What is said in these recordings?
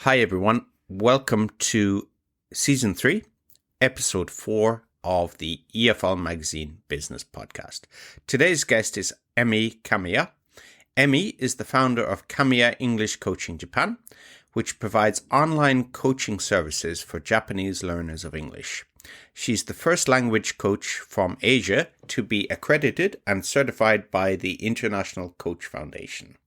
Hi, everyone. Welcome to Season 3, Episode 4 of the EFL Magazine Business Podcast. Today's guest is Kamiya. Emi is the founder of Kamiya English Coaching Japan, which provides online coaching services for Japanese learners of English. She's the first language coach from Asia to be accredited and certified by the International Coach Foundation.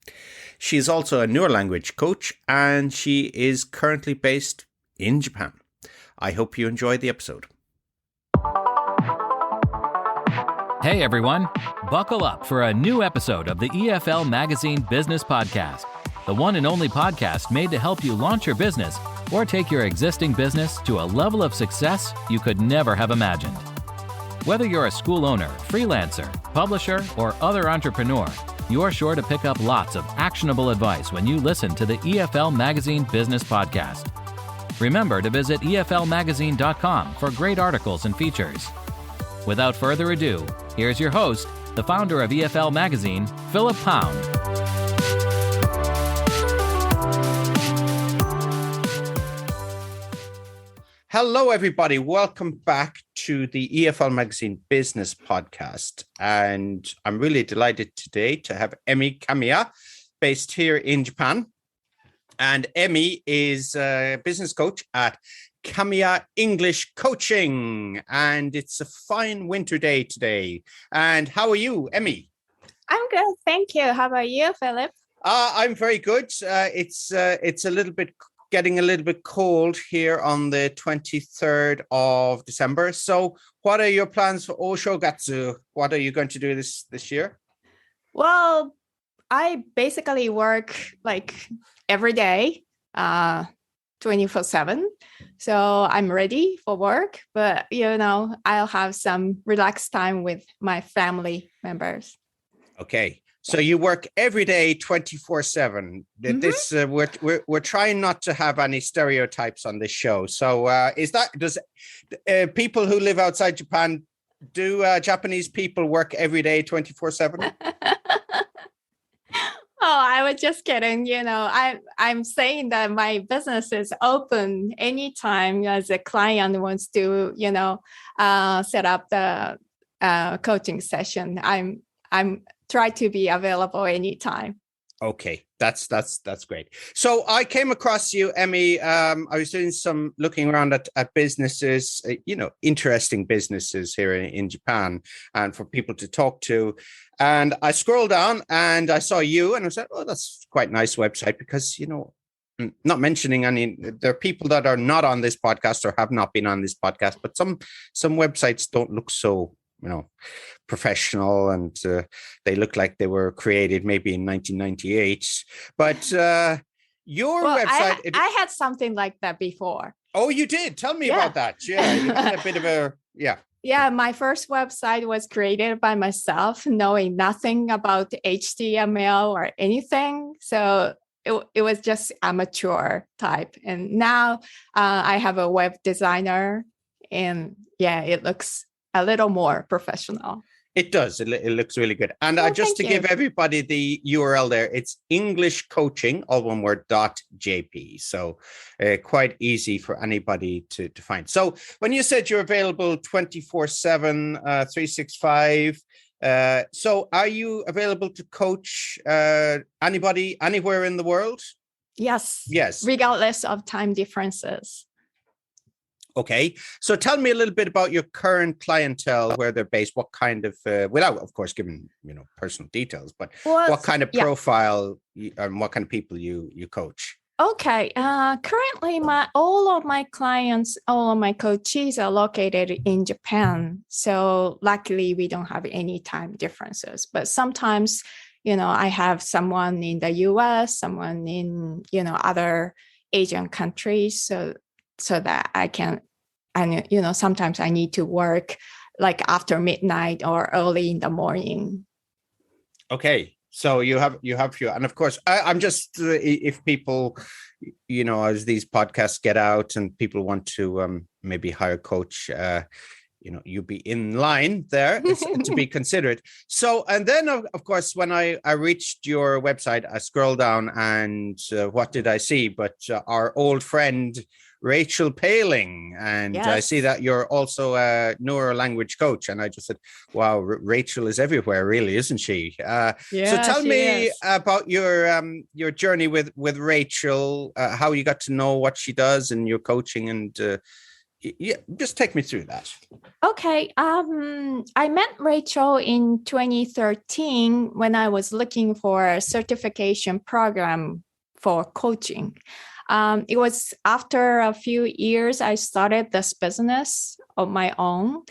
She is also a Neurolanguage coach, and she is currently based in Japan. I hope you enjoy the episode. Hey everyone, buckle up for a new episode of the EFL Magazine Business Podcast, the one and only podcast made to help you launch your business or take your existing business to a level of success you could never have imagined. Whether you're a school owner, freelancer, publisher, or other entrepreneur, you're sure to pick up lots of actionable advice when you listen to the EFL Magazine Business Podcast. Remember to visit eflmagazine.com for great articles and features. Without further ado, here's your host, the founder of EFL Magazine, Philip Pound. Hello, everybody. Welcome back to the EFL Magazine Business Podcast. And I'm really delighted today to have Kamiya, based here in Japan. And Emi is a business coach at Kamiya English Coaching. And it's a fine winter day today. And how are you, Emi? I'm good. Thank you. How about you, Philip? I'm very good. It's getting a little bit cold here on the 23rd of December. So what are your plans for Oshogatsu? What are you going to do this year? Well, I basically work like every day, 24/7. So I'm ready for work, but I'll have some relaxed time with my family members. Okay. So you work every day, 24/7. This we're trying not to have any stereotypes on this show. So does people who live outside Japan, do Japanese people work every day, 24/7? Oh, I was just kidding. I'm saying that my business is open anytime as a client wants to, set up the coaching session. I'm try to be available anytime. Okay, that's great. So I came across you, Emi. I was doing some looking around at businesses, interesting businesses here in Japan, and for people to talk to. And I scrolled down and I saw you, and I said, "Oh, that's quite a nice website." Because not mentioning any, there are people that are not on this podcast or have not been on this podcast, but some websites don't look so professional, and they look like they were created maybe in 1998. But your website... I had something like that before. Oh, you did? Tell me about that. Yeah, you had a bit of a... Yeah. Yeah, my first website was created by myself, knowing nothing about HTML or anything. So it was just amateur type. And now I have a web designer, and it looks a little more professional. It does. It looks really good. And just to give everybody the URL there, it's English Coaching, all one word, .jp. So quite easy for anybody to find. So when you said you're available 24/7, 365, so are you available to coach anybody anywhere in the world? Yes. Yes. Regardless of time differences. Okay, so tell me a little bit about your current clientele, where they're based, what kind of, without, of course, giving personal details, but what kind of profile and what kind of people you coach? Okay, currently all of my clients, all of my coaches are located in Japan. So luckily, we don't have any time differences. But sometimes, I have someone in the US, someone in other Asian countries, so that I can, and sometimes I need to work like after midnight or early in the morning. Okay, so you have few, and of course, I'm just if people, as these podcasts get out and people want to maybe hire a coach, you be in line there to be considered. So, and then of course, when I reached your website, I scrolled down and what did I see? But our old friend, Rachel Paling. And I see that you're also a Neurolanguage coach. And I just said, wow, Rachel is everywhere, really, isn't she? So tell me about your journey with Rachel, how you got to know what she does and your coaching, and just take me through that. Okay. I met Rachel in 2013 when I was looking for a certification program for coaching. It was after a few years I started this business of my own,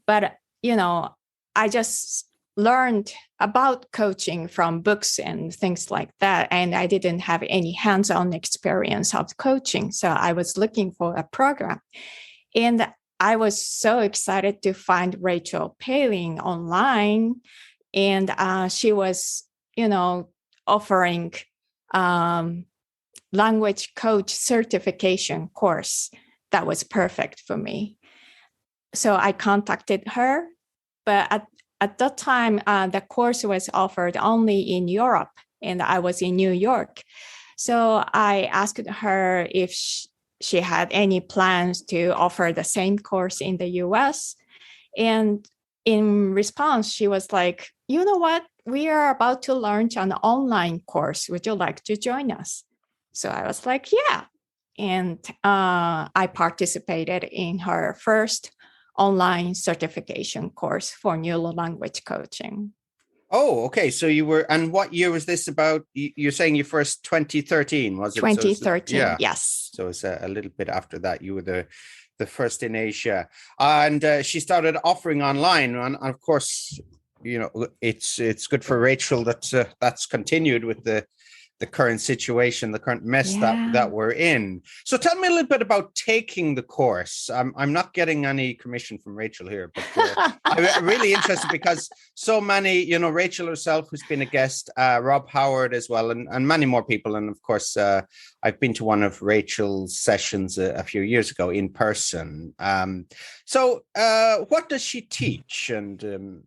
but I just learned about coaching from books and things like that, and I didn't have any hands-on experience of coaching, so I was looking for a program, and I was so excited to find Rachel Paling online, and she was, offering language coach certification course that was perfect for me. So I contacted her, but at that time, the course was offered only in Europe, and I was in New York. So I asked her if she had any plans to offer the same course in the US. And in response, she was like, you know what? We are about to launch an online course. Would you like to join us? So I was like, yeah. And I participated in her first online certification course for Neurolanguage coaching. Oh, okay. So you were, and what year was this about? You're saying you first 2013, was it? 2013, so yes. So it's a little bit after that. You were the first in Asia. And she started offering online. And of course, it's good for Rachel that that's continued with the current situation, the current mess that we're in. So tell me a little bit about taking the course. I'm not getting any commission from Rachel here, but I'm really interested because so many, Rachel herself, who's been a guest, Rob Howard as well, and many more people. And of course, I've been to one of Rachel's sessions a few years ago in person. So what does she teach? And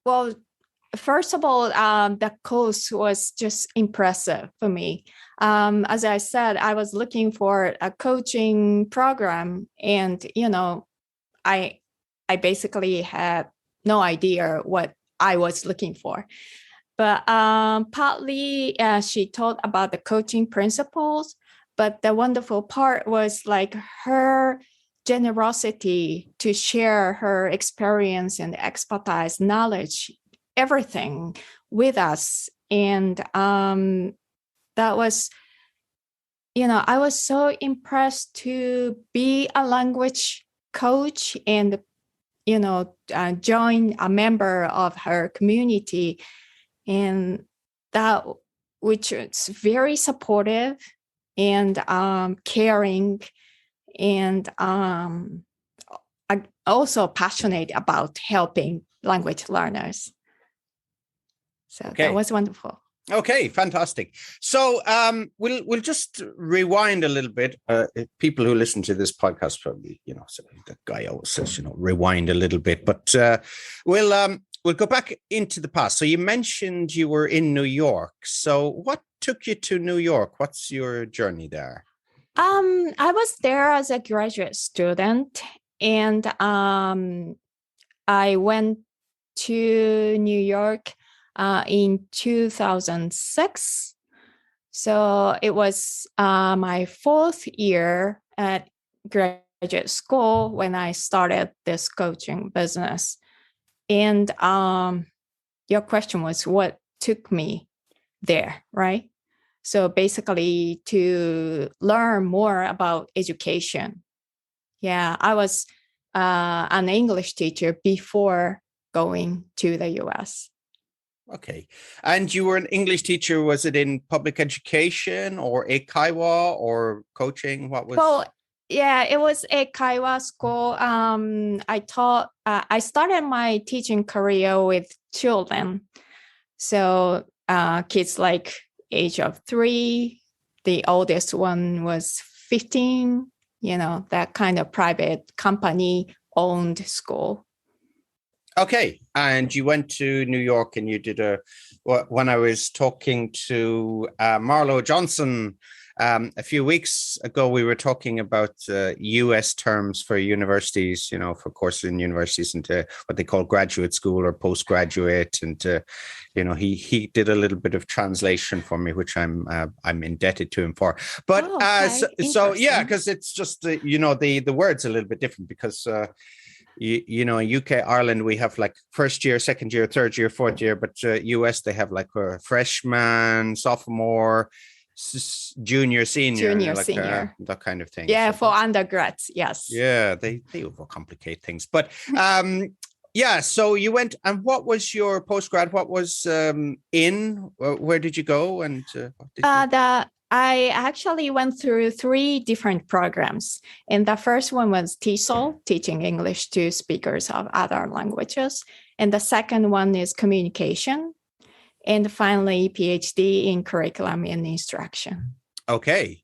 Well, first of all, the course was just impressive for me. As I said, I was looking for a coaching program, and I basically had no idea what I was looking for. But partly, she taught about the coaching principles. But the wonderful part was like her generosity to share her experience and expertise, knowledge, everything with us. And that was, I was so impressed to be a language coach and, join a member of her community. And that, which is very supportive and caring, and also passionate about helping language learners. So that was wonderful. Okay, fantastic. So we'll just rewind a little bit. People who listen to this podcast probably, so the guy always says, rewind a little bit. But we'll go back into the past. So you mentioned you were in New York. So what took you to New York? What's your journey there? I was there as a graduate student, and I went to New York in 2006. So it was my fourth year at graduate school when I started this coaching business. And your question was what took me there, right? So basically to learn more about education. Yeah, I was an English teacher before going to the US. Okay. And you were an English teacher. Was it in public education or eikaiwa or coaching? What was? Well, yeah, it was eikaiwa school. I started my teaching career with children. So kids like age of 3, the oldest one was 15, that kind of private company owned school. Okay. And you went to New York and you did when I was talking to Marlo Johnson a few weeks ago, we were talking about US terms for universities, for courses in universities and what they call graduate school or postgraduate. And, he did a little bit of translation for me, which I'm indebted to him for. But so yeah, because it's just, the word's a little bit different because in UK, Ireland, we have like first year, second year, third year, fourth year, but US, they have like a freshman, sophomore, junior, senior, senior, that kind of thing. Yeah, so for undergrads, yes. Yeah, they overcomplicate things. But yeah, so you went, and what was your postgrad? What was where did you go? And I actually went through 3 different programs. And the first one was TESOL, teaching English to speakers of other languages. And the second one is communication. And finally, PhD in curriculum and instruction. Okay.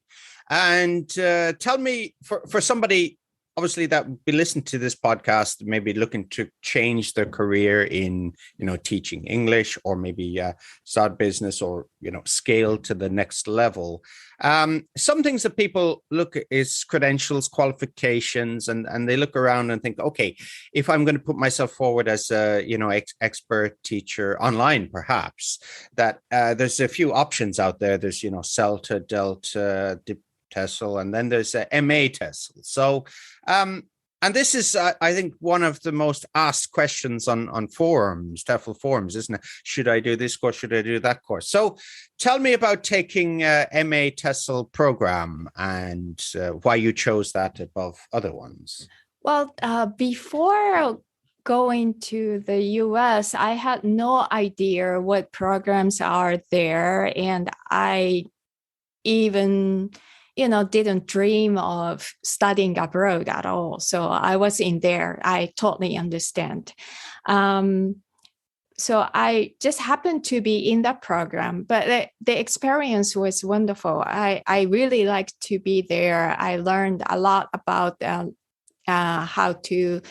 And tell me, for somebody, obviously, that would be listening to this podcast, maybe looking to change their career in, teaching English, or maybe start business, or, scale to the next level. Some things that people look at is credentials, qualifications, and they look around and think, okay, if I'm going to put myself forward as a, expert teacher online, perhaps, that there's a few options out there. There's, CELTA, Delta, TESOL, and then there's a MA TESOL. So, and this is, I think, one of the most asked questions on forums, TEFL forums, isn't it? Should I do this course? Should I do that course? So tell me about taking MA TESOL program and why you chose that above other ones. Well, before going to the US, I had no idea what programs are there. And I even didn't dream of studying abroad at all. So I was in there. I totally understand. So I just happened to be in that program, but the experience was wonderful. I really liked to be there. I learned a lot about how to,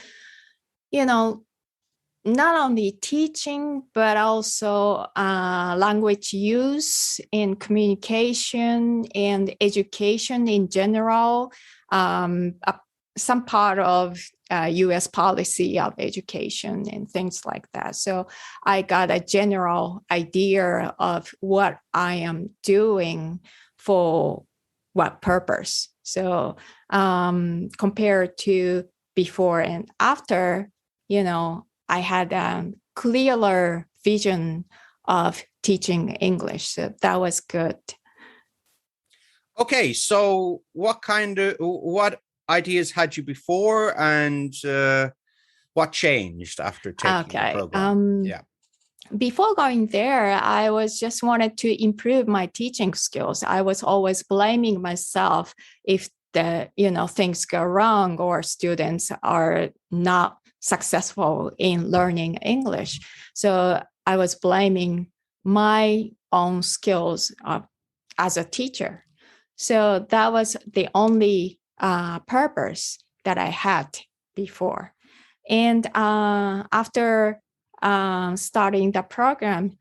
not only teaching, but also language use and communication and education in general, some part of US policy of education and things like that. So I got a general idea of what I am doing for what purpose. So compared to before and after, I had a clearer vision of teaching English. So that was good. Okay, so what ideas had you before, and what changed after taking the program? Before going there, I was just wanted to improve my teaching skills. I was always blaming myself if things go wrong or students are not successful in learning English. So I was blaming my own skills as a teacher. So that was the only purpose that I had before. And after starting the program,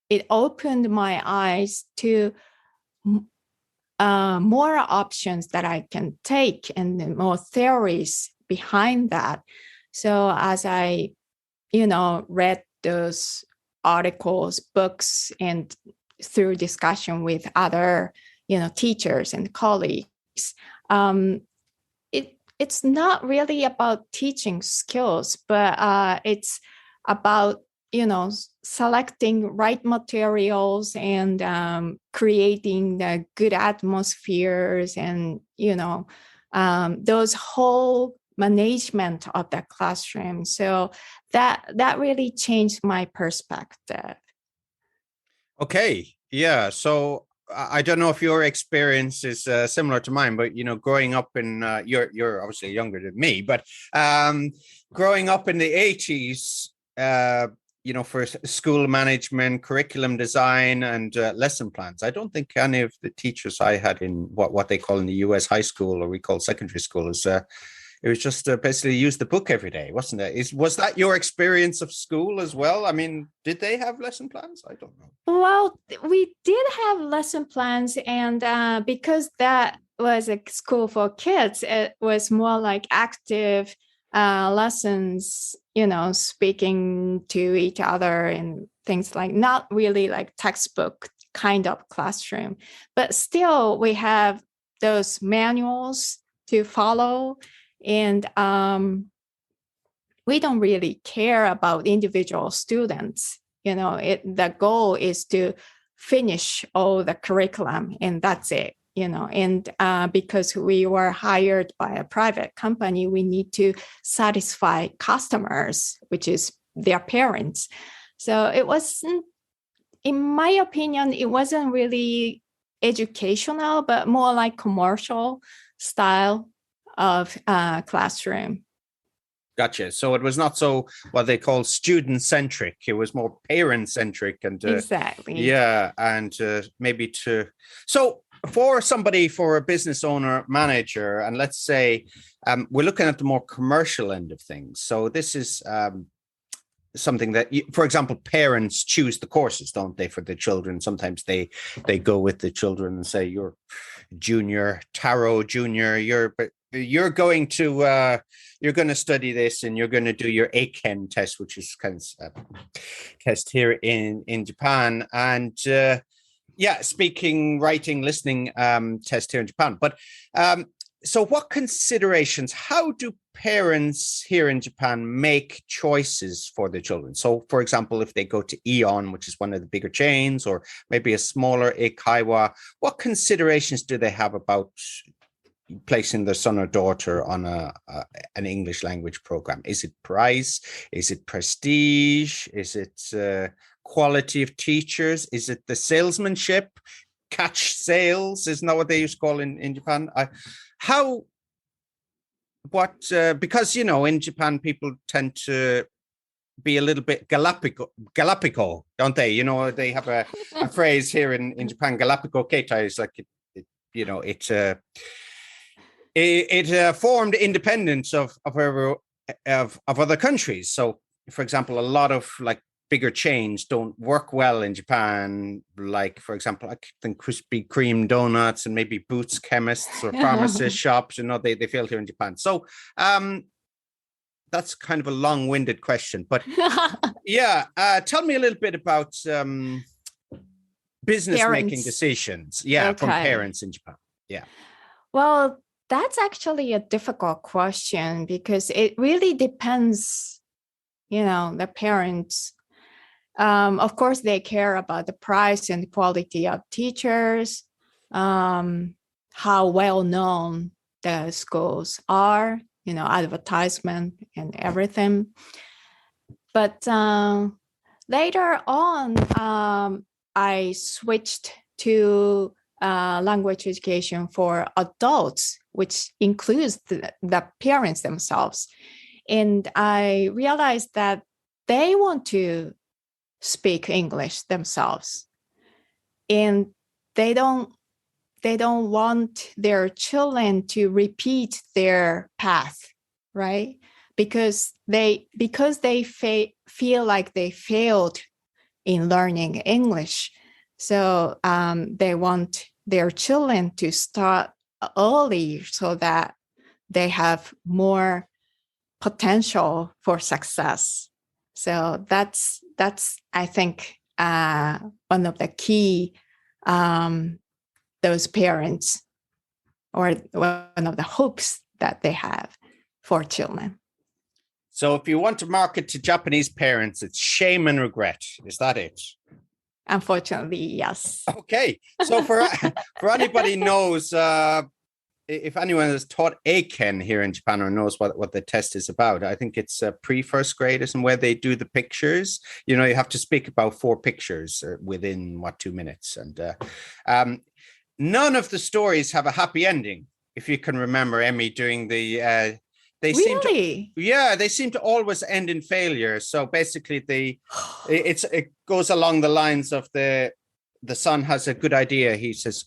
it opened my eyes to more options that I can take and more theories behind that. So as I, read those articles, books, and through discussion with other, teachers and colleagues, it's not really about teaching skills, but it's about selecting right materials and creating the good atmospheres and those whole management of the classroom. So that really changed my perspective. Okay, yeah. So I don't know if your experience is similar to mine, but growing up in you're obviously younger than me, but growing up in the 80s. for school management, curriculum design, and lesson plans. I don't think any of the teachers I had in what they call in the US high school, or we call secondary school, is it was just basically use the book every day, wasn't it? Was that your experience of school as well? I mean, did they have lesson plans? I don't know. Well, we did have lesson plans, and because that was a school for kids, it was more like active lessons, speaking to each other and things like, not really like textbook kind of classroom, but still we have those manuals to follow. And we don't really care about individual students. The goal is to finish all the curriculum, and that's it. And because we were hired by a private company, we need to satisfy customers, which is their parents. So it wasn't, in my opinion, it wasn't really educational, but more like commercial style of classroom. Gotcha. So it was not so what they call student centric. It was more parent centric, and exactly. Yeah, and maybe so for a business owner, manager, and let's say we're looking at the more commercial end of things. So this is something that, for example, parents choose the courses, don't they, for the children? Sometimes they go with the children and say, "You're junior, tarot junior, you're going to study this, and you're going to do your Aiken test," which is kind of test here in Japan, and speaking, writing, listening test here in Japan. But so what considerations, how do parents here in Japan make choices for their children? So, for example, if they go to Aeon, which is one of the bigger chains, or maybe a smaller Eikaiwa, what considerations do they have about placing their son or daughter on an English language program? Is it price? Is it prestige? Is it quality of teachers? Is it the salesmanship? Catch sales, isn't that what they used to call in Japan? Because in Japan people tend to be a little bit Galapagos, don't they? They have a phrase here in Japan, Galapagos Keita, is like it formed independence of other countries. So, for example, a lot of like bigger chains don't work well in Japan. Like, for example, I think Krispy Kreme donuts and maybe Boots chemists or pharmacist shops, they failed here in Japan. So that's kind of a long-winded question, but tell me a little bit about business making decisions. Yeah, okay. From parents in Japan. Yeah. Well, that's actually a difficult question because it really depends, the parents. Of course, they care about the price and quality of teachers, how well known the schools are, advertisement and everything. But later on, I switched to language education for adults, which includes the parents themselves. And I realized that they want to speak English themselves, and they don't want their children to repeat their path, right? Because they feel like they failed in learning English. So they want their children to start early so that they have more potential for success. So that's I think one of the key those parents, or one of the hopes that they have for children. So if you want to market to Japanese parents, it's shame and regret. Is that it? Unfortunately, yes. Okay. So for anybody knows, if anyone has taught Aiken here in Japan or knows what the test is about, I think it's pre-first graders, and where they do the pictures. You have to speak about 4 pictures within 2 minutes, and none of the stories have a happy ending. If you can remember Emmy doing the they seem to, Really? they seem to always end in failure. So basically, it goes along the lines of the son has a good idea. He says,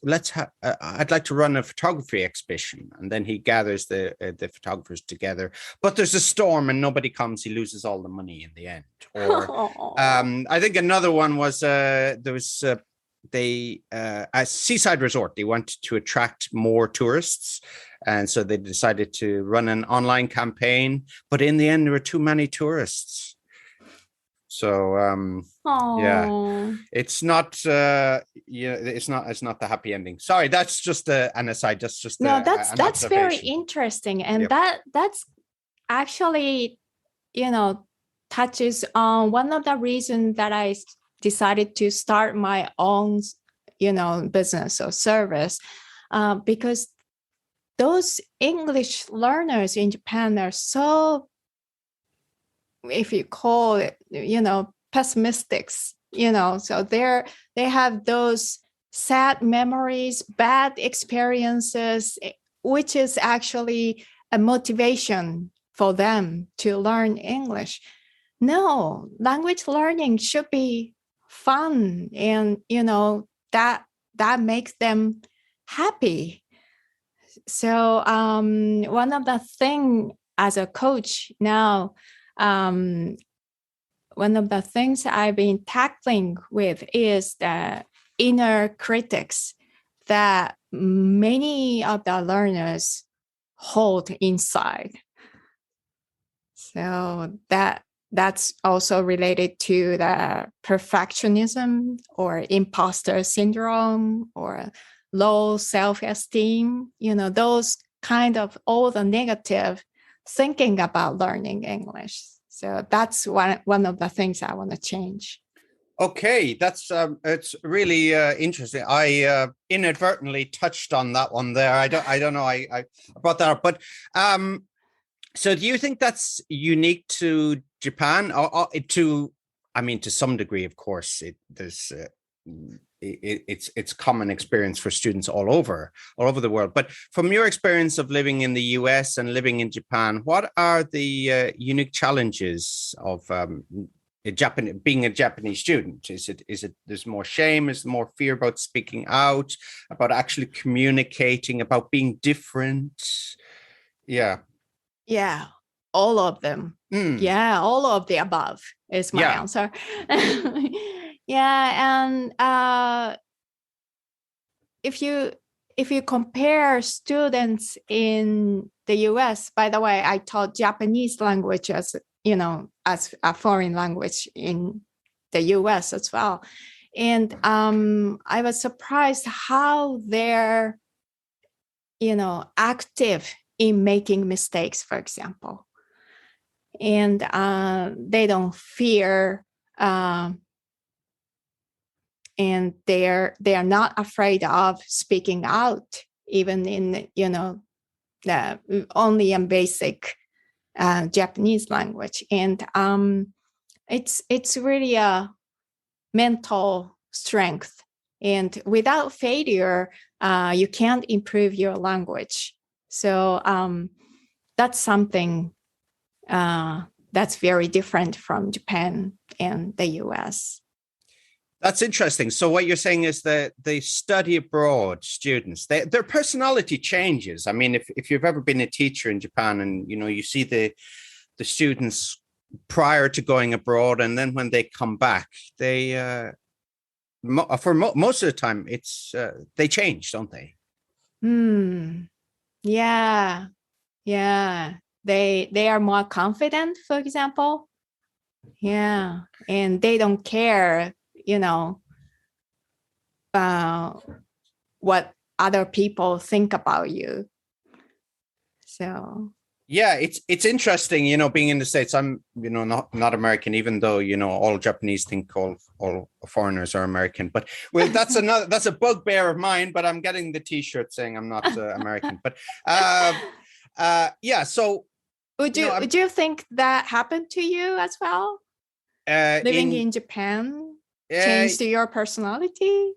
I'd like to run a photography exhibition. And then he gathers the photographers together. But there's a storm and nobody comes. He loses all the money in the end. Or I think another one was there was a seaside resort. They wanted to attract more tourists. And so they decided to run an online campaign. But in the end, there were too many tourists. So it's not it's not the happy ending. Sorry, that's just an aside. That's just that's very interesting, and that's actually touches on one of the reasons that I decided to start my own business or service, because those English learners in Japan are so, if you call it, pessimistics, so they have those sad memories, bad experiences, which is actually a motivation for them to learn English. No, language learning should be fun, and that makes them happy. So one of the things as a coach now, one of the things I've been tackling with is the inner critics that many of the learners hold inside. So that's also related to the perfectionism or imposter syndrome or low self-esteem, those kind of all the negative thinking about learning English. So that's one of the things I want to change. Okay, that's it's really interesting. I inadvertently touched on that one there. I don't know. I brought that up, but so do you think that's unique to Japan, or to some degree, of course, it's common experience for students all over the world. But from your experience of living in the US and living in Japan, what are the unique challenges of being a Japanese student? Is it there's more shame? Is there more fear about speaking out, about actually communicating, about being different? Yeah, all of them. Yeah, all of the above is my answer. And if you compare students in the US, by the way, I taught Japanese language as a foreign language in the US as well. And I was surprised how they're, active in making mistakes, for example. And they don't fear, and they are not afraid of speaking out, even in only in basic Japanese language. And it's really a mental strength. And without failure, you can't improve your language. So that's something that's very different from Japan and the US. That's interesting. So what you're saying is that the study abroad students, their personality changes. I mean, if you've ever been a teacher in Japan and, you see the students prior to going abroad, and then when they come back, they, most of the time, it's they change, don't they? Yeah. They are more confident, for example. Yeah. And they don't care, what other people think about you. So yeah, it's interesting, being in the States. I'm, not American, even though, all Japanese think all foreigners are American. But that's a bugbear of mine. But I'm getting the T-shirt saying I'm not American. But yeah. So would you think that happened to you as well? Living in Japan changed your personality?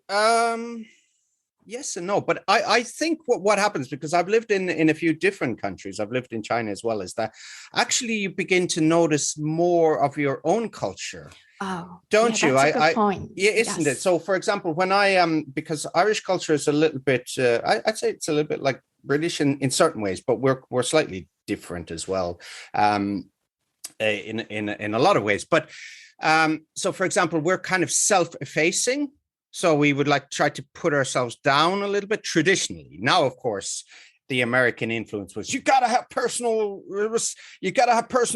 Yes and no, but I think what happens, because I've lived in a few different countries, I've lived in China as well, is that actually you begin to notice more of your own culture, Oh, yeah, don't you? that's a good point. Yeah, isn't it? Yes. So, for example, when I because Irish culture is a little bit, I'd say it's a little bit like British in certain ways, but we're slightly different as well, in a lot of ways. But so, for example, we're kind of self-effacing. So we would like try to put ourselves down a little bit traditionally. Now, of course, the American influence was you got to have personal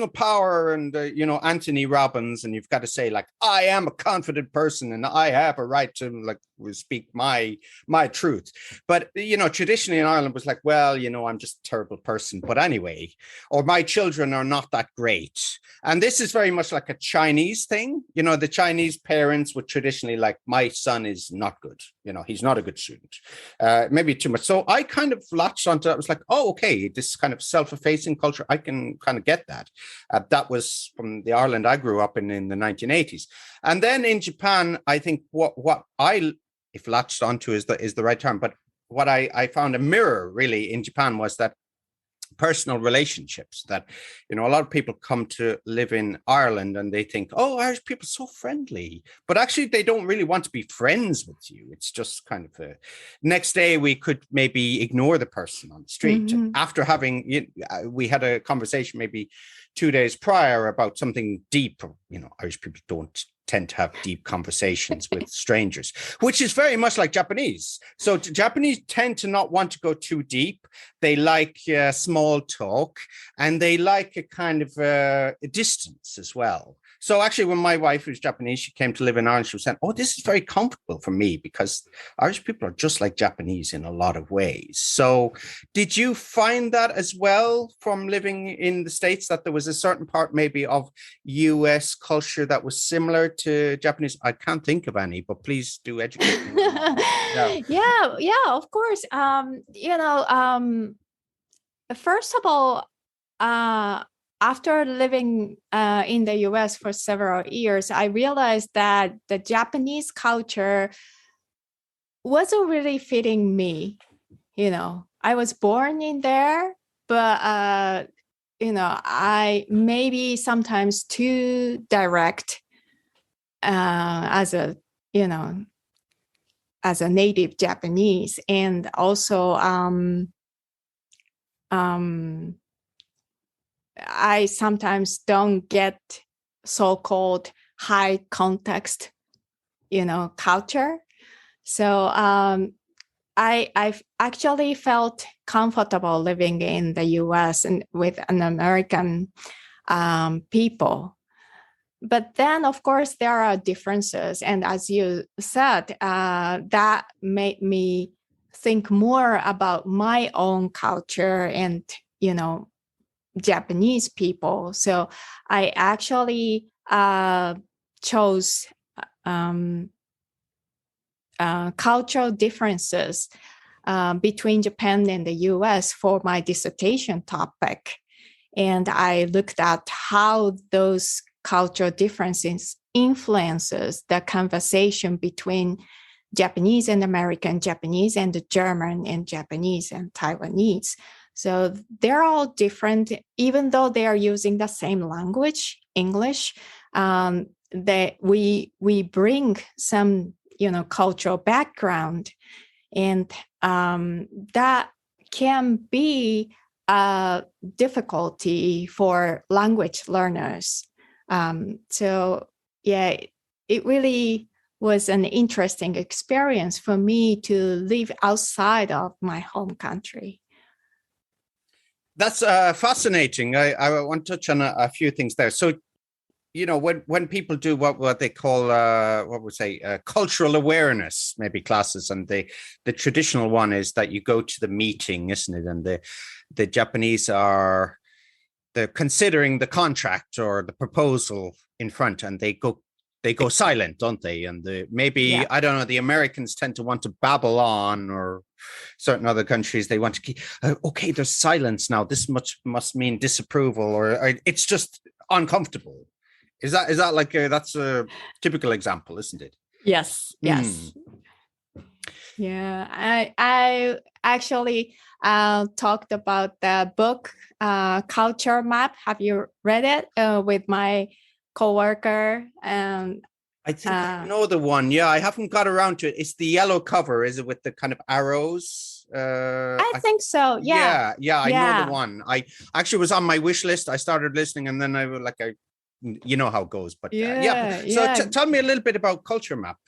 power, and Anthony Robbins, and you've got to say like I am a confident person and I have a right to like speak my truth. But traditionally in Ireland was like, well, I'm just a terrible person, but anyway, or my children are not that great. And this is very much like a Chinese thing. The Chinese parents would traditionally like, my son is not good. He's not a good student. Maybe too much. So I kind of latched onto that. I was like, oh, okay, this kind of self-effacing culture, I can kind of get that. That was from the Ireland I grew up in the 1980s. And then in Japan, I think what I, if latched onto is the right term, but what I found a mirror really in Japan was that personal relationships, that a lot of people come to live in Ireland and they think, oh, Irish people are so friendly, but actually they don't really want to be friends with you. It's just kind of next day we could maybe ignore the person on the street after having we had a conversation maybe 2 days prior about something deep. Irish people don't tend to have deep conversations with strangers, which is very much like Japanese. So Japanese tend to not want to go too deep. They like small talk, and they like a kind of a distance as well. So actually, when my wife, who's Japanese, she came to live in Ireland, she was saying, oh, this is very comfortable for me because Irish people are just like Japanese in a lot of ways. So did you find that as well from living in the States, that there was a certain part maybe of US culture that was similar to Japanese? I can't think of any, but please do educate me. Yeah, of course. First of all, after living in the US for several years, I realized that the Japanese culture wasn't really fitting me. I was born in there, but I maybe sometimes too direct as a native Japanese, and also I sometimes don't get so-called high context, culture. So I've actually felt comfortable living in the US and with an American people. But then, of course, there are differences. And as you said, that made me think more about my own culture and, Japanese people. So I actually chose cultural differences between Japan and the US for my dissertation topic. And I looked at how those cultural differences influences the conversation between Japanese and American, Japanese and German, and Japanese and Taiwanese. So they're all different, even though they are using the same language, English. That we bring some, cultural background, and that can be a difficulty for language learners. So yeah, it really was an interesting experience for me to live outside of my home country. That's fascinating. I want to touch on a few things there. So, when people do what they call cultural awareness, maybe classes, and the traditional one is that you go to the meeting, isn't it? And the Japanese they're considering the contract or the proposal in front, and they go silent, don't they? And I don't know, the Americans tend to want to babble on, or certain other countries, they want to keep, okay, there's silence now. This must mean disapproval, or it's just uncomfortable. Is that like that's a typical example, isn't it? Yes. Yeah, I actually talked about the book Culture Map. Have you read it with my coworker? And I think I know the one. Yeah, I haven't got around to it. It's the yellow cover, is it, with the kind of arrows? I think so. Yeah, yeah, I know the yeah, one. I actually was on my wish list. I started listening, and then I was like, you know how it goes. But yeah. So yeah. tell me a little bit about Culture Map.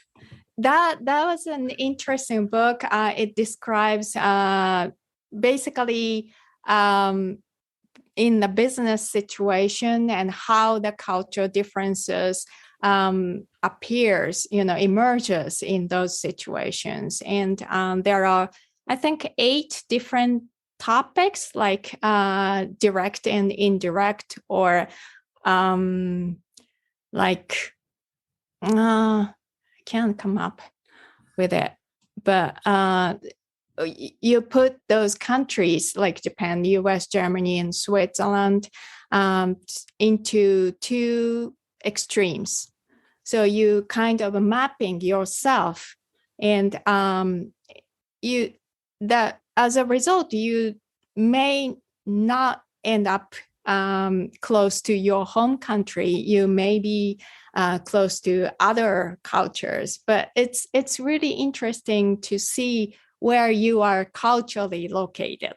That was an interesting book. It describes basically in the business situation and how the cultural differences emerges in those situations. And there are, I think, 8 different topics, like direct and indirect, or like I can't come up with it, but you put those countries like Japan, US, Germany, and Switzerland into 2 extremes. So you kind of mapping yourself, and as a result, you may not end up close to your home country. You may be close to other cultures, but it's really interesting to see where you are culturally located.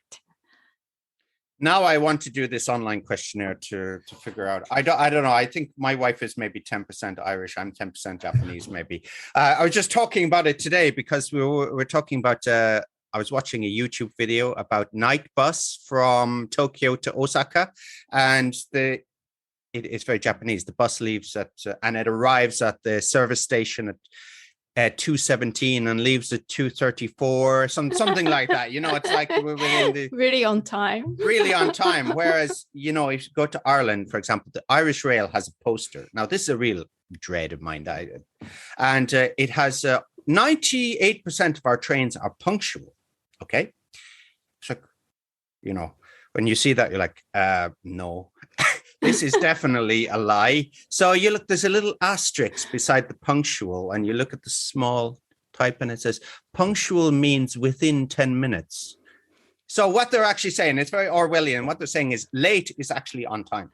Now I want to do this online questionnaire to figure out. I don't know. I think my wife is maybe 10% Irish. I'm 10% Japanese, maybe. I was just talking about it today because we're talking about. I was watching a YouTube video about night bus from Tokyo to Osaka, and it's very Japanese. The bus leaves and it arrives at the service station at 2:17 and leaves at 2:34, something like that. It's like we're within really on time. Really on time. Whereas, if you go to Ireland, for example, the Irish Rail has a poster. Now, this is a real dread of mine. And it has 98% of our trains are punctual. Okay. So, when you see that, you're like, no. This is definitely a lie. So you look, there's a little asterisk beside the punctual, and you look at the small type and it says punctual means within 10 minutes. So what they're actually saying, it's very Orwellian. What they're saying is late is actually on time.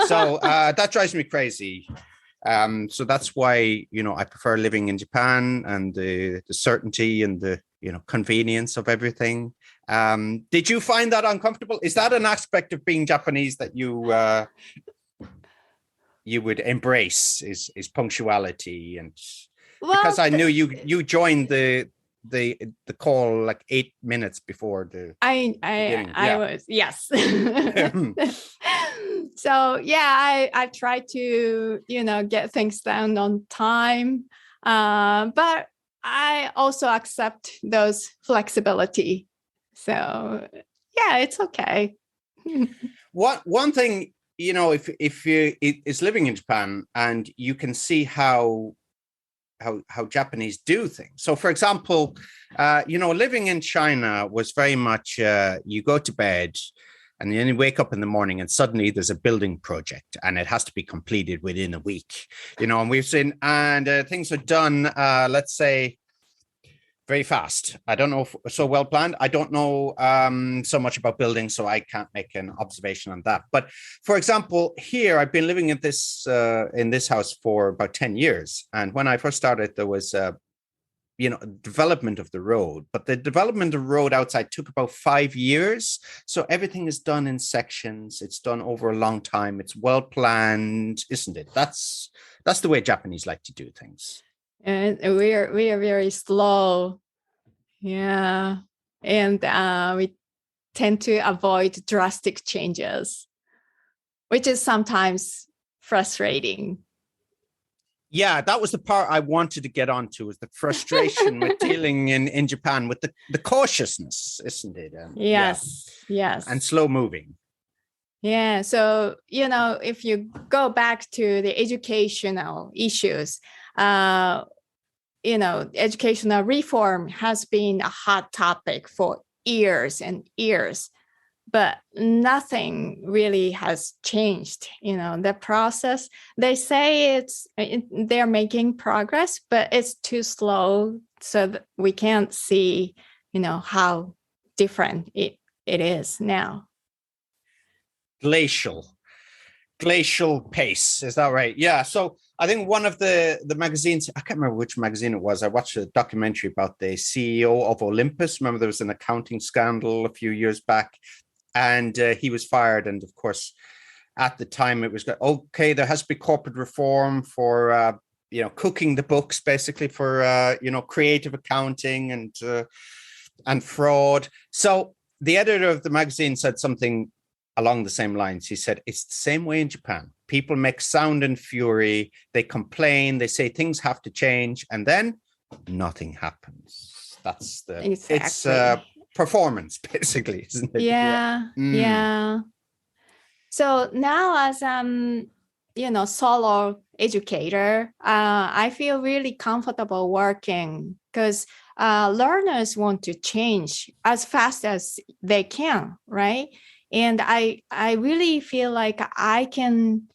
So that drives me crazy. So that's why, I prefer living in Japan and the certainty and the, convenience of everything. Did you find that uncomfortable? Is that an aspect of being Japanese that you would embrace is punctuality? And because I knew you joined the call like 8 minutes before the I was, yes. So yeah, I try to get things done on time, but I also accept those flexibility. So yeah, it's okay. One thing, if you is living in Japan and you can see how Japanese do things. So, for example, living in China was very much you go to bed and then you wake up in the morning and suddenly there's a building project and it has to be completed within a week. And we've seen things are done, let's say, very fast. I don't know if so well planned. I don't know so much about buildings, so I can't make an observation on that. But for example, here I've been living in this house for about 10 years. And when I first started, there was development of the road, but the development of the road outside took about 5 years. So everything is done in sections. It's done over a long time. It's well planned, isn't it? That's the way Japanese like to do things. And we are very slow. Yeah. And we tend to avoid drastic changes, which is sometimes frustrating. Yeah, that was the part I wanted to get onto, was the frustration with dealing in Japan with the cautiousness, isn't it? Yes. And slow moving. Yeah. So, if you go back to the educational issues, educational reform has been a hot topic for years and years. but nothing really has changed. The process, they say they're making progress, but it's too slow, so that we can't see, how different it is now. Glacial pace. Is that right? Yeah. So I think one of the magazines, I can't remember which magazine it was. I watched a documentary about the CEO of Olympus. Remember, there was an accounting scandal a few years back, and he was fired. And of course, at the time, it was okay. There has to be corporate reform for cooking the books, basically for creative accounting and fraud. So the editor of the magazine said something along the same lines. He said, it's the same way in Japan. People make sound and fury. They complain. They say things have to change. And then nothing happens. That's it's performance, basically, isn't it? Yeah. Yeah. So now as solo educator, I feel really comfortable working because learners want to change as fast as they can, right? And I really feel like I can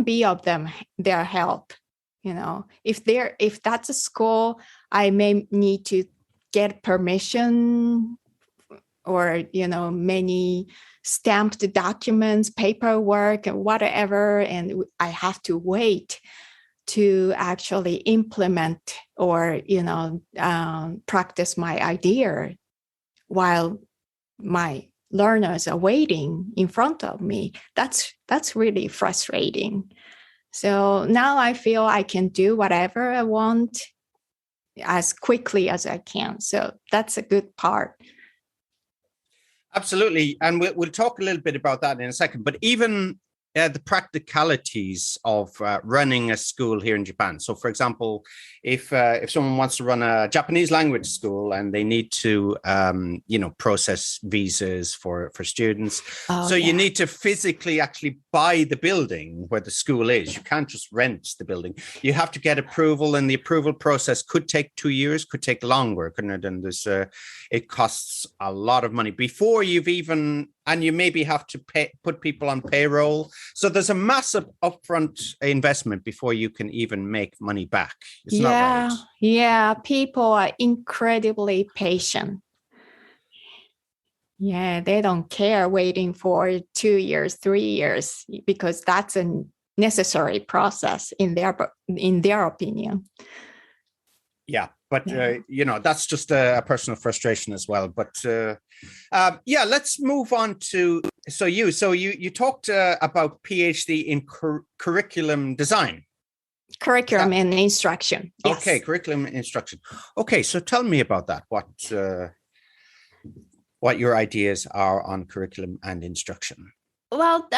be of their help. If that's a school, I may need to get permission or many stamped documents, paperwork, and whatever, and I have to wait to actually implement or practice my idea while my learners are waiting in front of me. That's really frustrating. So now I feel I can do whatever I want as quickly as I can. So that's a good part. Absolutely. And we'll talk a little bit about that in a second. But even the practicalities of running a school here in Japan. So, for example, if someone wants to run a Japanese language school and they need to, process visas for students, you need to physically actually buy the building where the school is. You can't just rent the building. You have to get approval, and the approval process could take 2 years, could take longer, couldn't it? And it costs a lot of money before you've even. And you maybe have to put people on payroll. So there's a massive upfront investment before you can even make money back. Isn't that right? Yeah. People are incredibly patient. Yeah, they don't care waiting for 2 years, 3 years, because that's a necessary process in their opinion. Yeah. But, that's just a personal frustration as well. But let's move on to, you talked about PhD in curriculum design. Curriculum and instruction. Yes. Okay, curriculum and instruction. Okay, so tell me about that. What your ideas are on curriculum and instruction. Well,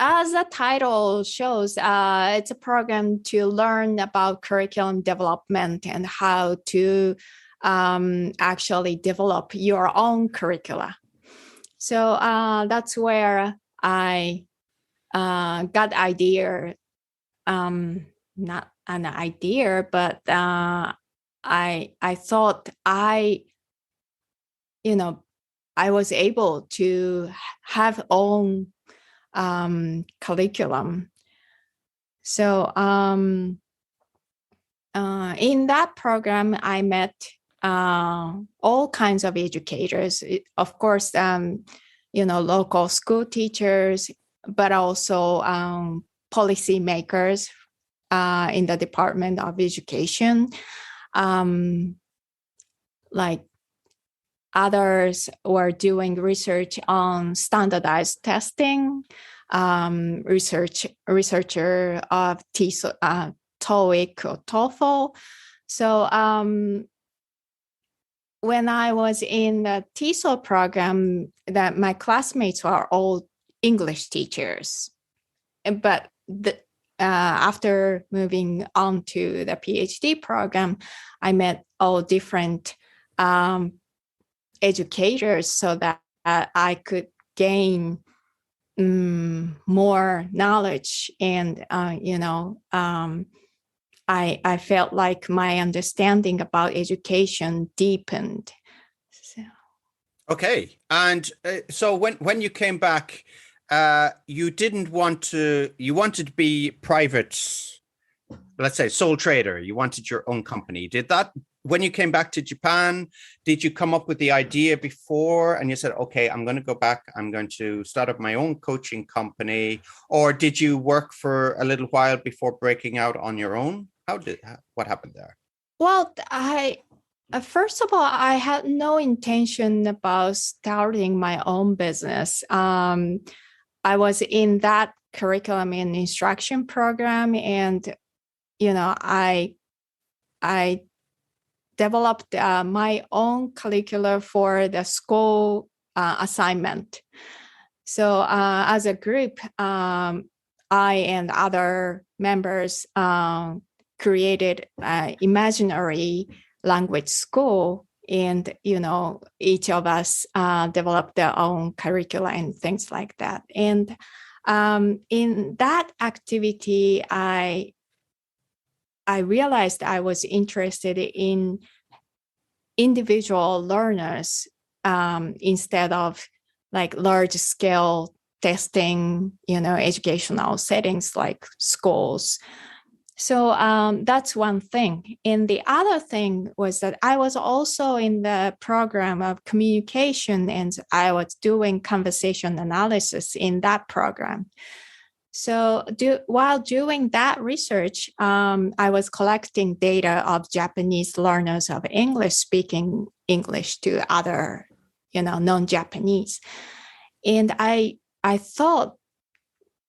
as the title shows, it's a program to learn about curriculum development and how to actually develop your own curricula. So that's where I got idea, not an idea, but I thought I was able to have own curriculum. So in that program, I met all kinds of educators. Of course, local school teachers, but also policymakers in the Department of Education. Like others were doing research on standardized testing, researcher of TOEIC or TOEFL. So when I was in the TESOL program, that my classmates were all English teachers. But after moving on to the PhD program, I met all different educators so that I could gain more knowledge, and I felt like my understanding about education deepened. So. Okay. And so when you came back, you didn't want to, you wanted to be private, let's say sole trader. You wanted your own company. Did that, when you came back to Japan, did you come up with the idea before and you said, okay, I'm going to go back, I'm going to start up my own coaching company? Or did you work for a little while before breaking out on your own? What happened there? Well, I first of all, I had no intention about starting my own business. I was in that curriculum and instruction program, and I developed my own curriculum for the school assignment. So as a group, I and other members created imaginary language school, and each of us developed their own curricula and things like that. And in that activity, I realized I was interested in individual learners instead of like large scale testing, educational settings like schools. So that's one thing. And the other thing was that I was also in the program of communication, and I was doing conversation analysis in that program. So while doing that research, I was collecting data of Japanese learners of English speaking English to other, non-Japanese. And I thought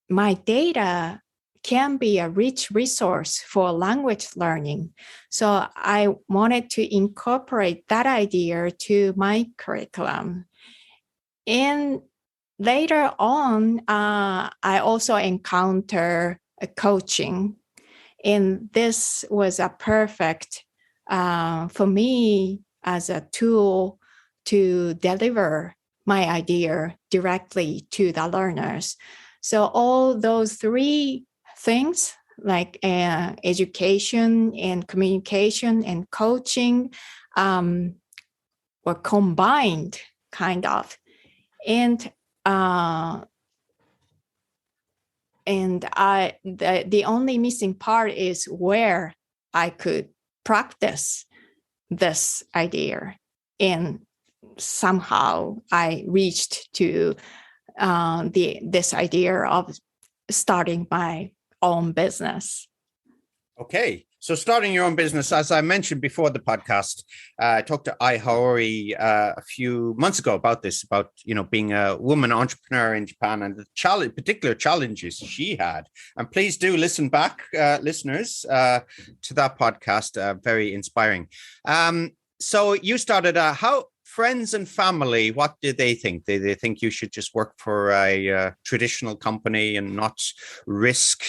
my data can be a rich resource for language learning. So I wanted to incorporate that idea to my curriculum. And later on, I also encountered coaching, and this was a perfect for me as a tool to deliver my idea directly to the learners. So all those three things, like education and communication and coaching, were combined, kind of. And the only missing part is where I could practice this idea, and somehow I reached to this idea of starting my own business. Okay. So starting your own business, as I mentioned before the podcast, I talked to Ai Haori a few months ago about this, about, being a woman entrepreneur in Japan and the particular challenges she had. And please do listen back, listeners, to that podcast. Very inspiring. So you started, how friends and family, what did they think? Did they think you should just work for a traditional company and not risk,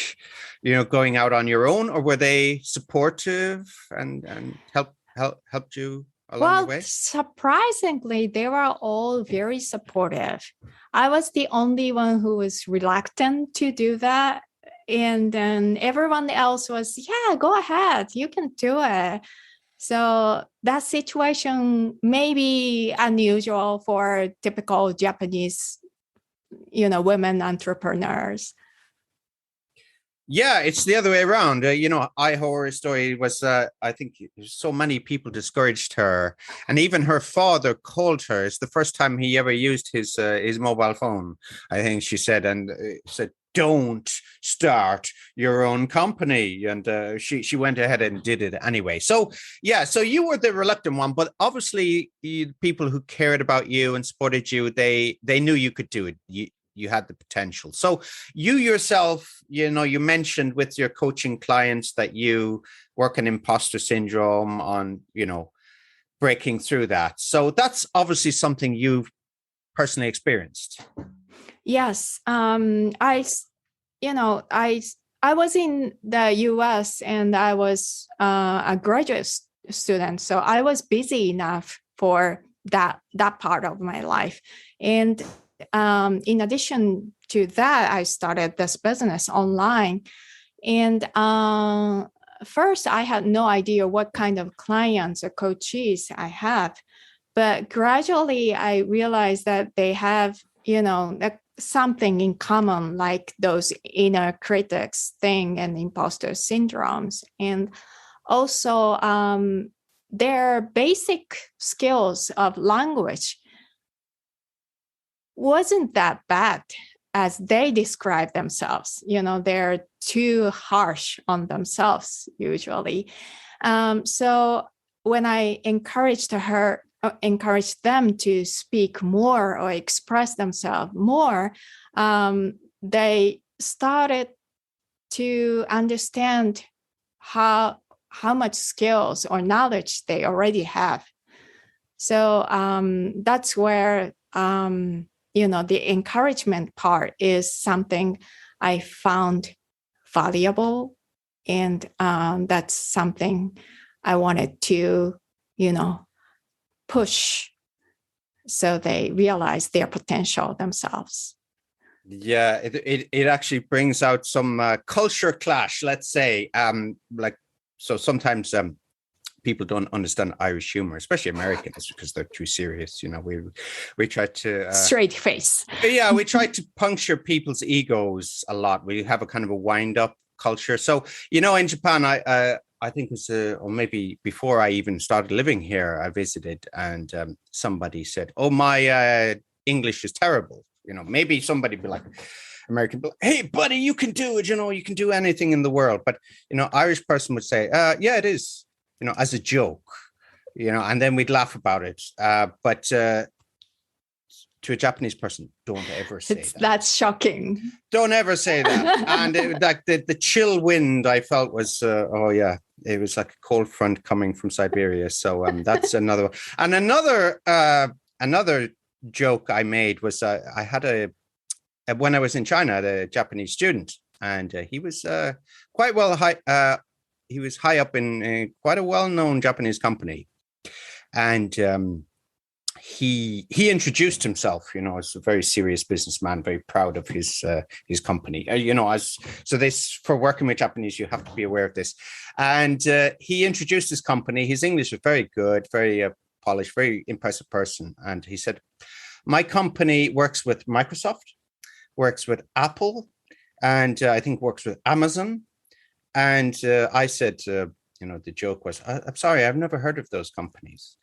going out on your own, or were they supportive and helped you along the way? Surprisingly, they were all very supportive. I was the only one who was reluctant to do that. And then everyone else was, yeah, go ahead, you can do it. So that situation may be unusual for typical Japanese, women entrepreneurs. Yeah, it's the other way around. Ai Horror story was, I think so many people discouraged her. And even her father called her. It's the first time he ever used his mobile phone, I think she said, and said, don't start your own company. And she went ahead and did it anyway. So, yeah, so you were the reluctant one, but obviously people who cared about you and supported you, they knew you could do it. You had the potential. So you yourself, you mentioned with your coaching clients that you work on imposter syndrome, on, breaking through that. So that's obviously something you've personally experienced. Yes. I was in the US, and I was a graduate student. So I was busy enough for that part of my life. And in addition to that, I started this business online. And first, I had no idea what kind of clients or coaches I had. But gradually I realized that they have, something in common, like those inner critics thing and imposter syndromes. And also their basic skills of language wasn't that bad as they describe themselves. They're too harsh on themselves usually. So when I encouraged them to speak more or express themselves more, they started to understand how much skills or knowledge they already have. So that's where the encouragement part is something I found valuable, and that's something I wanted to push so they realize their potential themselves. Yeah, it actually brings out some culture clash, let's say. So sometimes people don't understand Irish humor, especially Americans, because they're too serious. We try to straight face. Yeah, we try to puncture people's egos a lot. We have a kind of a wind up culture. So in Japan, I think it's or maybe before I even started living here, I visited, and somebody said, "Oh, my English is terrible." Maybe somebody be like, American, "Hey, buddy, you can do it. You can do anything in the world." But Irish person would say, "Yeah, it is." As a joke, and then we'd laugh about it. But to a Japanese person, don't ever say that. That's shocking. Don't ever say that. And the chill wind I felt was, it was like a cold front coming from Siberia. So that's another one. And another joke I made was I had when I was in China, I had a Japanese student, and he was quite well high. He was high up in quite a well-known Japanese company, and he introduced himself, as a very serious businessman, very proud of his company. For working with Japanese, you have to be aware of this. And he introduced his company. His English was very good, very polished, very impressive person. And he said, "My company works with Microsoft, works with Apple, and I think works with Amazon." And I said, the joke was, "I'm sorry, I've never heard of those companies."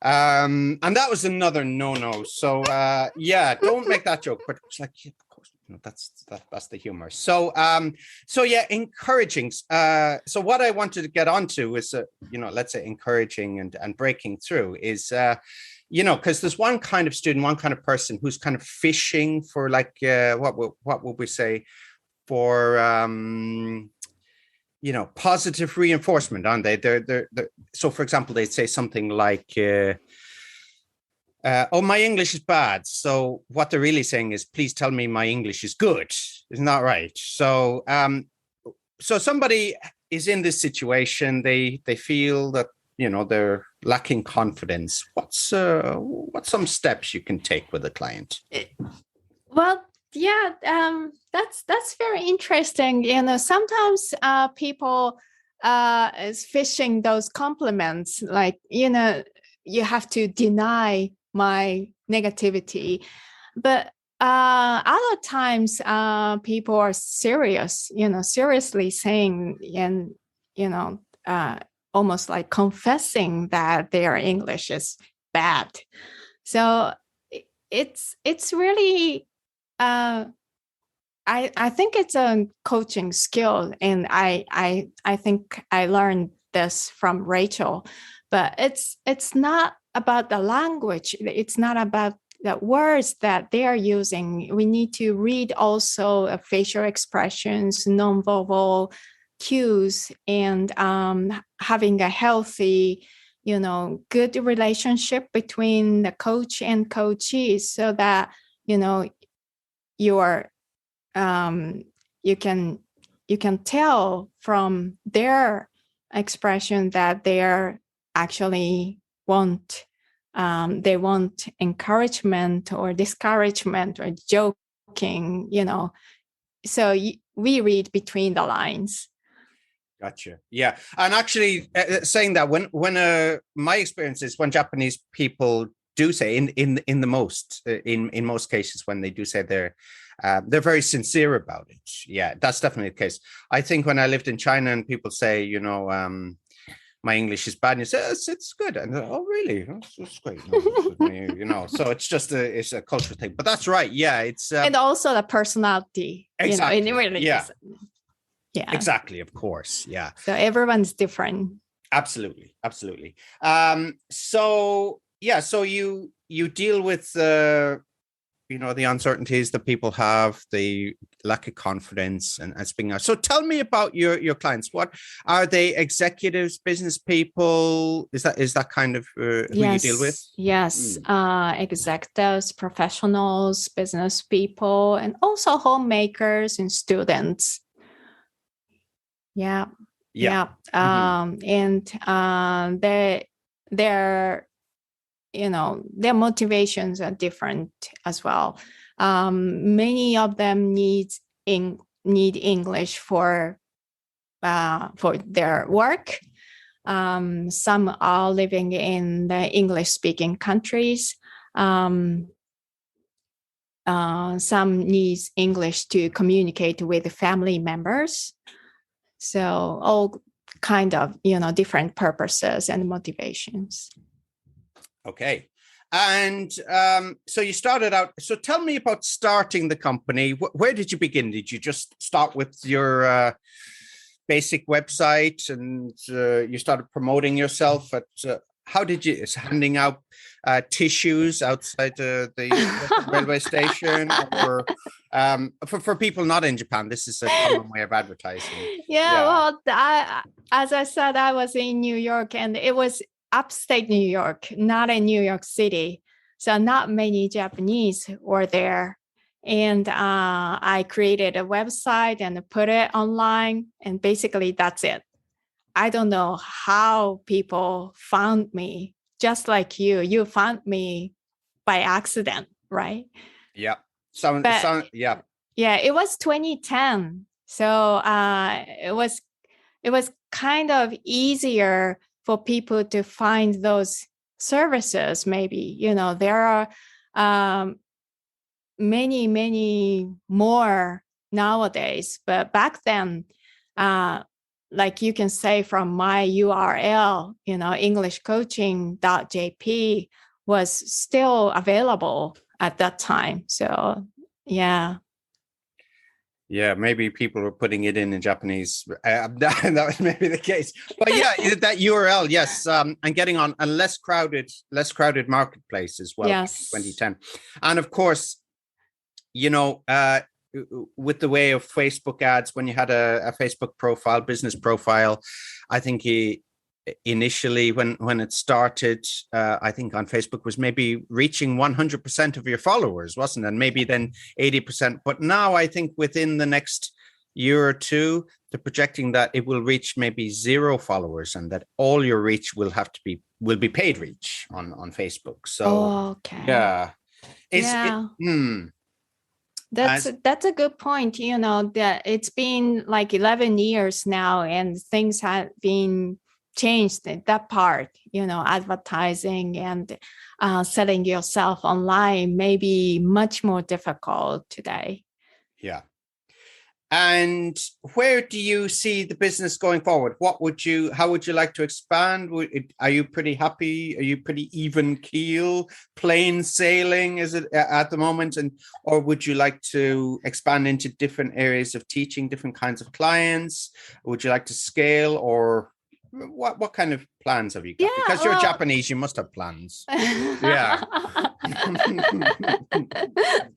And that was another no-no. So don't make that joke. But it's like, yeah, of course, that's the humor. So encouraging. So what I wanted to get onto is, let's say encouraging and breaking through is, because there's one kind of student, one kind of person who's kind of fishing for like, what would we say, for positive reinforcement, aren't they? They're so, for example, they'd say something like, "Oh, my English is bad." So what they're really saying is, "Please tell me my English is good." Isn't that right? So so somebody is in this situation. They feel that they're lacking confidence. What's some steps you can take with a client? Well, yeah, that's very interesting. Sometimes people is fishing those compliments, like you have to deny my negativity, but other times people are serious, seriously saying, and almost like confessing that their English is bad. So it's really. I think it's a coaching skill, and I think I learned this from Rachel. But it's not about the language. It's not about the words that they are using. We need to read also facial expressions, nonverbal cues, and having a healthy, good relationship between the coach and coachees, so that you can tell from their expression that they're actually they want encouragement or discouragement or joking, so we read between the lines. Gotcha. Yeah, and actually, saying that when my experience is when Japanese people do say in the most in most cases when they do say they're very sincere about it. Yeah, that's definitely the case. I think when I lived in China and people say, my English is bad, and you say it's good, and oh really? That's great. No, so it's a cultural thing. But that's right. Yeah, it's and also the personality. Exactly. And it really Yeah. is. Yeah. Exactly. Of course. Yeah. So everyone's different. Absolutely. So yeah. So you deal with the uncertainties that people have, the lack of confidence and speaking out. So tell me about your clients. What are they? Executives, business people? Is that kind of who you deal with? Yes. Executives, professionals, business people, and also homemakers and students. Yeah. And their motivations are different as well. Many of them need English for their work. Some are living in the English-speaking countries. Some needs English to communicate with family members. So all kind of different purposes and motivations. Okay. And so you started out. So tell me about starting the company. Where did you begin? Did you just start with your basic website and you started promoting yourself how did you handing out tissues outside the railway station? Or for people not in Japan, this is a common way of advertising. Well, as I said, I was in New York, and it was upstate New York, not in New York City. So not many Japanese were there. And I created a website and put it online. And basically that's it. I don't know how people found me, just like you. You found me by accident, right? Yeah. Yeah. Yeah, it was 2010. So it was kind of easier for people to find those services. Maybe, there are many, many more nowadays. But back then, like you can say from my URL, englishcoaching.jp was still available at that time. So, yeah. Yeah, maybe people were putting it in Japanese. That was maybe the case. But yeah, that URL, yes, and getting on a less crowded marketplace as well. Yes. 2010, and of course, with the way of Facebook ads, when you had a Facebook profile, business profile, I think initially when it started, I think on Facebook was maybe reaching 100% of your followers, wasn't it? And maybe then 80%. But now I think within the next year or two, they're projecting that it will reach maybe 0 followers, and that all your reach will be paid reach on Facebook. So okay. Yeah. That's a good point. That it's been like 11 years now, and things have been changed in that part. Advertising and selling yourself online may be much more difficult today. Yeah. And where do you see the business going forward? How would you like to expand? Are you pretty happy? Are you pretty even keel, plain sailing? Is it at the moment? Or would you like to expand into different areas of teaching, different kinds of clients? Would you like to scale, or what kind of plans have you got? Because you're Japanese, you must have plans. Yeah.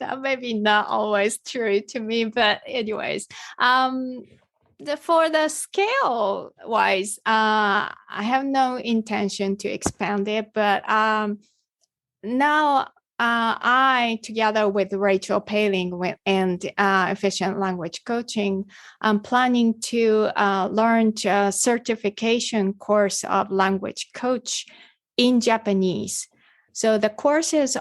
That may be not always true to me, but anyways, for the scale wise, I have no intention to expand it, but now I, together with Rachel Paling and Efficient Language Coaching, I'm planning to launch a certification course of language coach in Japanese. So the course is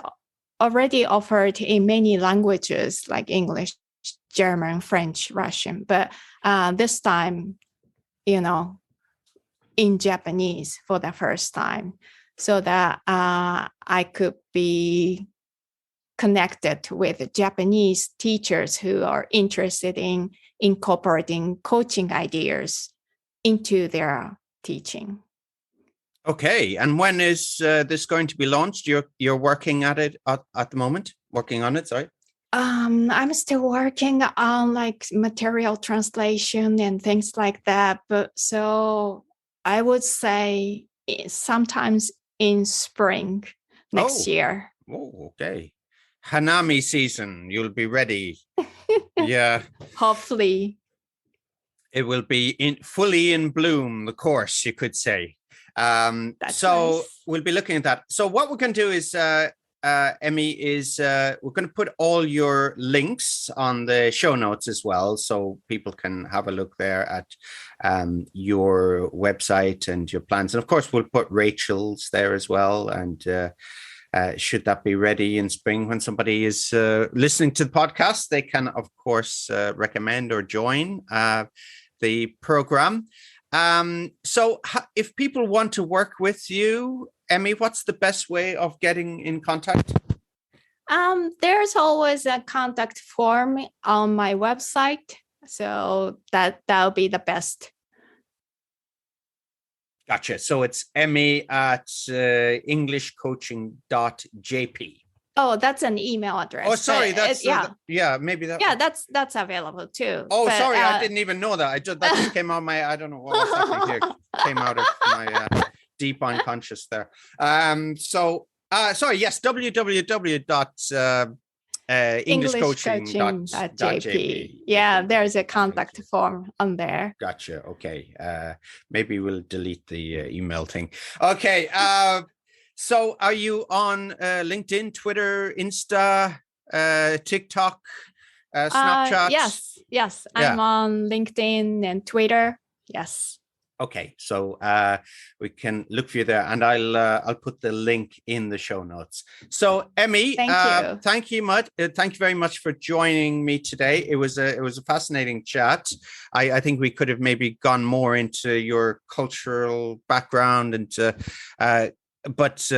already offered in many languages like English, German, French, Russian, but this time in Japanese for the first time, so that I could be connected with Japanese teachers who are interested in incorporating coaching ideas into their teaching. Okay, and when is this going to be launched? You're working at it at the moment? Working on it, sorry? I'm still working on like material translation and things like that. But so I would say sometimes in spring next year. Oh, okay. Hanami season, you'll be ready. Yeah. Hopefully. It will be fully in bloom, the course, you could say. So nice. We'll be looking at that. So what we're going to do is, Emmy, is we're going to put all your links on the show notes as well, so people can have a look there at your website and your plans. And of course, we'll put Rachel's there as well. And should that be ready in spring when somebody is listening to the podcast, they can, of course, recommend or join the program. So if people want to work with you, Emmy, what's the best way of getting in contact? There's always a contact form on my website, so that'll be the best. Gotcha. So it's Emmy at englishcoaching.jp. Oh, that's an email address. Oh, sorry. That's maybe that. Yeah, that's available too. Oh, but, sorry, I didn't even know that. That just came out my. I don't know what's happening here. Came out of my deep unconscious there. Sorry. Yes, www.englishcoaching.jp. Yeah, there's a contact form on there. Gotcha. Okay. Maybe we'll delete the email thing. Okay. So are you on LinkedIn, Twitter, Insta, TikTok, Snapchat? Yes. Yeah. I'm on LinkedIn and Twitter. Yes. Okay, so we can look for you there, and I'll put the link in the show notes. So, Emmy, thank you very much for joining me today. It was a fascinating chat. I think we could have maybe gone more into your cultural background and but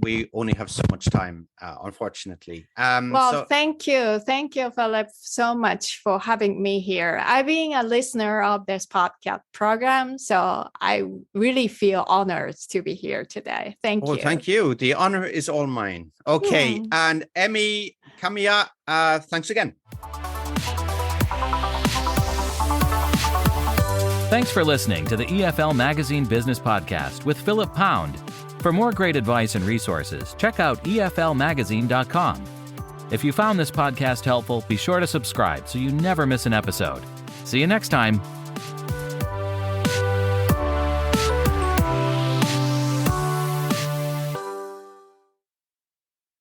we only have so much time, unfortunately. Thank you, Philip, so much for having me here. I've been a listener of this podcast program, so I really feel honored to be here today. Thank you. Thank you. The honor is all mine. Okay, and Emmy Kamiya, thanks again. Thanks for listening to the EFL Magazine Business Podcast with Philip Pound. For more great advice and resources, check out eflmagazine.com. If you found this podcast helpful, be sure to subscribe so you never miss an episode. See you next time.